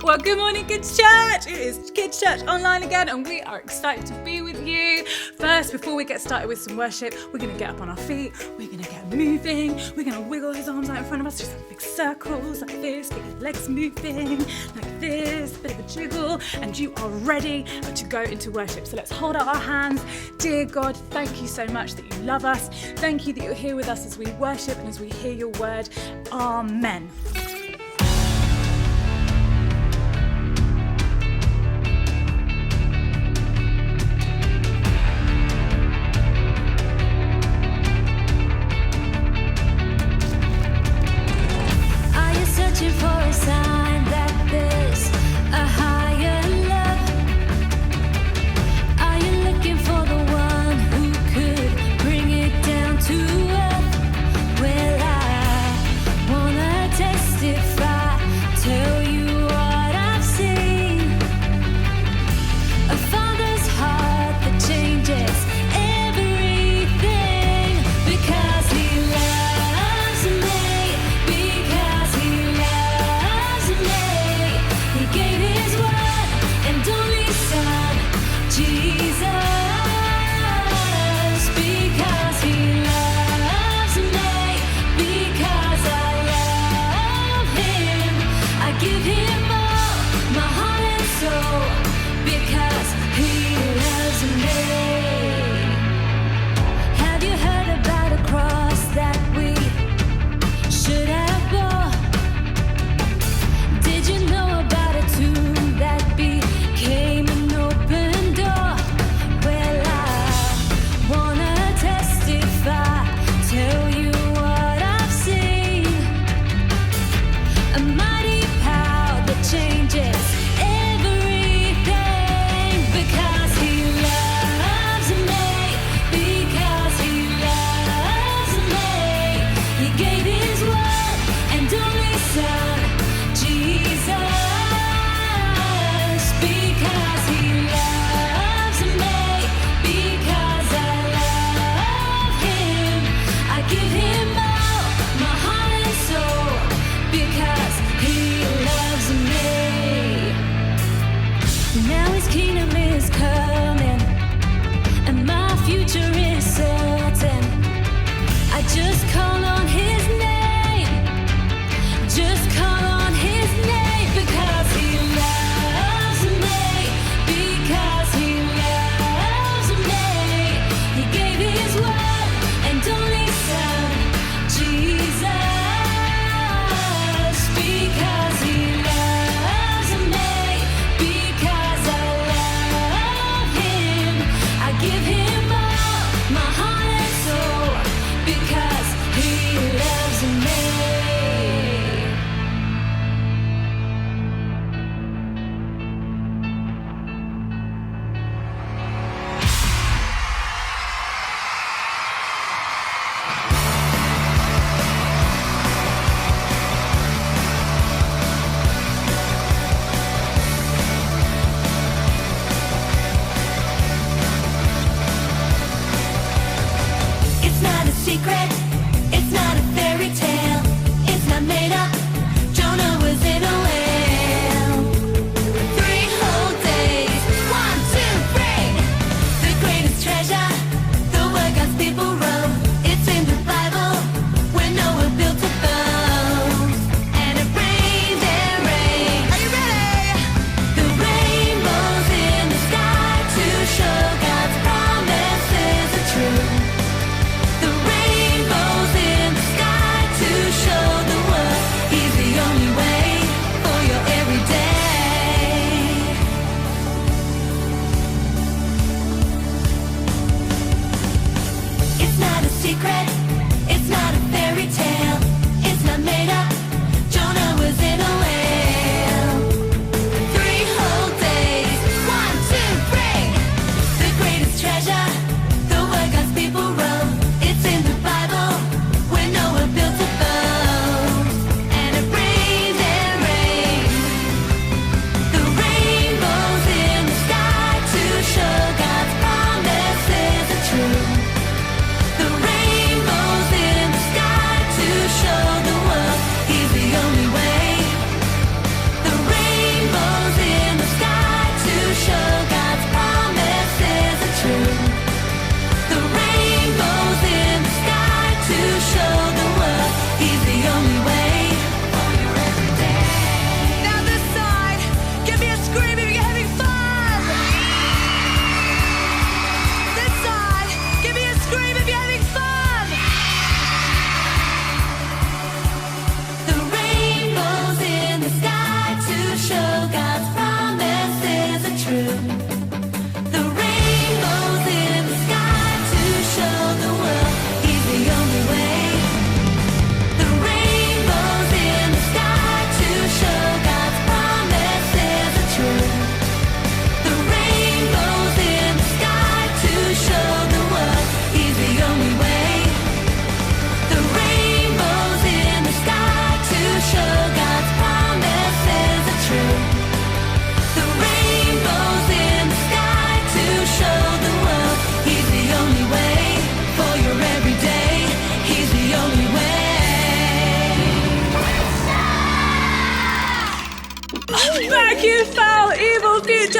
Well, good morning, Kids Church. It is Kids Church Online again, and we are excited to be with you. First, before we get started with some worship, we're going to get up on our feet. We're going to get moving. We're going to wiggle his arms out in front of us, do some big circles like this. Get your legs moving like this, a bit of a jiggle, and you are ready to go into worship. So let's hold out our hands. Dear God, thank you so much that you love us. Thank you that you're here with us as we worship and as we hear your word. Amen. Searching for a sign that there's a higher love. Are you looking for the one who could bring it down to earth? Well, I wanna test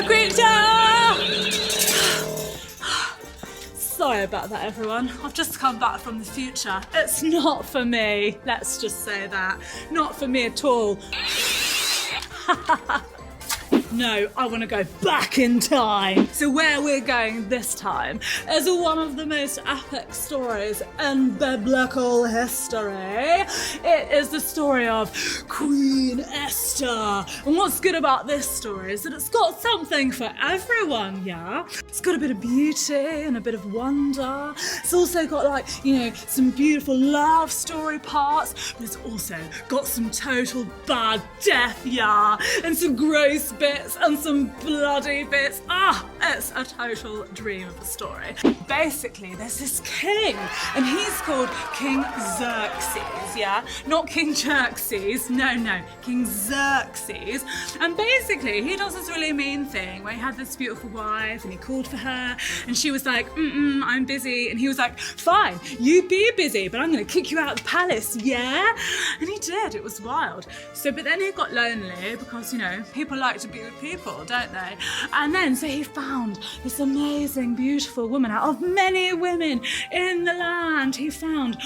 a creature! Sorry about that, everyone. I've just come back from the future. It's not for me. Let's just say that. Not for me at all. No, I want to go back in time. So where we're going this time is one of the most epic stories in biblical history. It is the story of Queen Esther. And what's good about this story is that it's got something for everyone, yeah? It's got a bit of beauty and a bit of wonder. It's also got, like, you know, some beautiful love story parts, but it's also got some total bad death, yeah? And some gross bits and some bloody bits. It's a total dream of a story. Basically, there's this king, and he's called King Xerxes, yeah? Not King Xerxes, no, King Xerxes. And basically, he does this really mean thing where he had this beautiful wife, and he called for her, and she was like, I'm busy. And he was like, fine, you be busy, but I'm gonna kick you out of the palace, yeah? And he did, it was wild. So, but then he got lonely because, you know, people like to be with people, don't they? And then, so he found this amazing, beautiful woman out of many women in the land. He found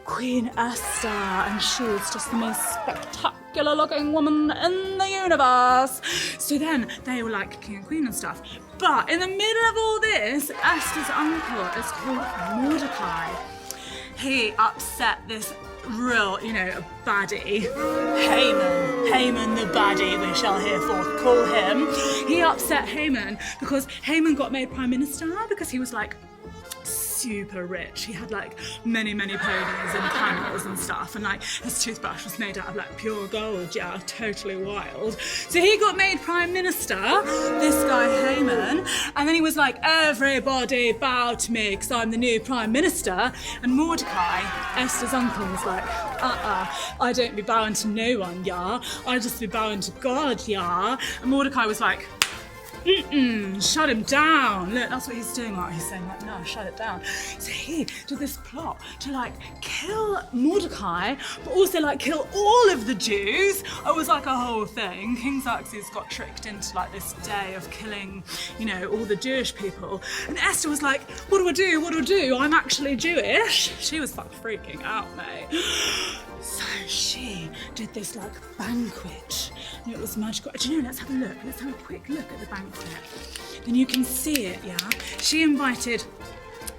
Queen Esther, and she was just the most spectacular looking woman in the universe. So then they were like king and queen and stuff. But in the middle of all this, Esther's uncle is called Mordecai. He upset this real, you know, baddie, Haman the baddie, we shall hereforth call him. He upset Haman because Haman got made prime minister because he was like super rich. He had like many ponies and camels and stuff, and like his toothbrush was made out of like pure gold, yeah, totally wild. So he got made prime minister, this guy Haman, and then he was like, everybody bow to me because I'm the new prime minister. And Mordecai, Esther's uncle, was like, I don't be bowing to no one, yeah, I just be bowing to God, yeah. And Mordecai was like, shut him down. Look, that's what he's doing. Like, he's saying, like, no, shut it down. So he did this plot to, like, kill Mordecai, but also, like, kill all of the Jews. It was, like, a whole thing. King Xerxes got tricked into, like, this day of killing, you know, all the Jewish people. And Esther was like, what do I do? What do I do? I'm actually Jewish. She was, like, freaking out, mate. So she did this, like, banquet. And it was magical. Do you know, let's have a look. Let's have a quick look at the banquet. Then you can see it, yeah? She invited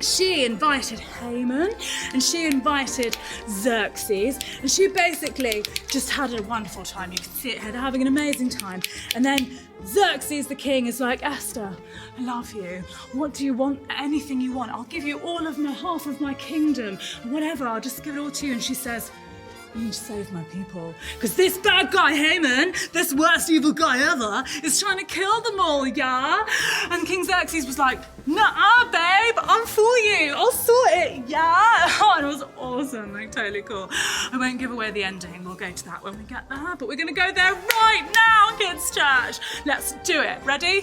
Haman, and she invited Xerxes, and she basically just had a wonderful time. You can see it, they're having an amazing time. And then Xerxes the king is like, Esther, I love you. What do you want? Anything you want. I'll give you all of my, half of my kingdom, whatever, I'll just give it all to you. And she says, you need to save my people. Because this bad guy, Haman, this worst evil guy ever, is trying to kill them all, yeah? And King Xerxes was like, nah, babe, I'm for you. I'll sort it, yeah? Oh, and it was awesome, like totally cool. I won't give away the ending. We'll go to that when we get there. But we're going to go there right now, Kids Church. Let's do it. Ready?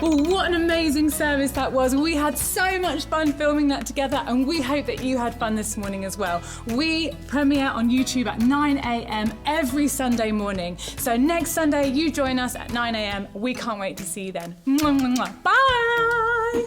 Well, what an amazing service that was. We had so much fun filming that together, and we hope that you had fun this morning as well. We premiere on YouTube at 9 a.m. every Sunday morning. So next Sunday, you join us at 9 a.m. We can't wait to see you then. Mwah, mwah, mwah. Bye!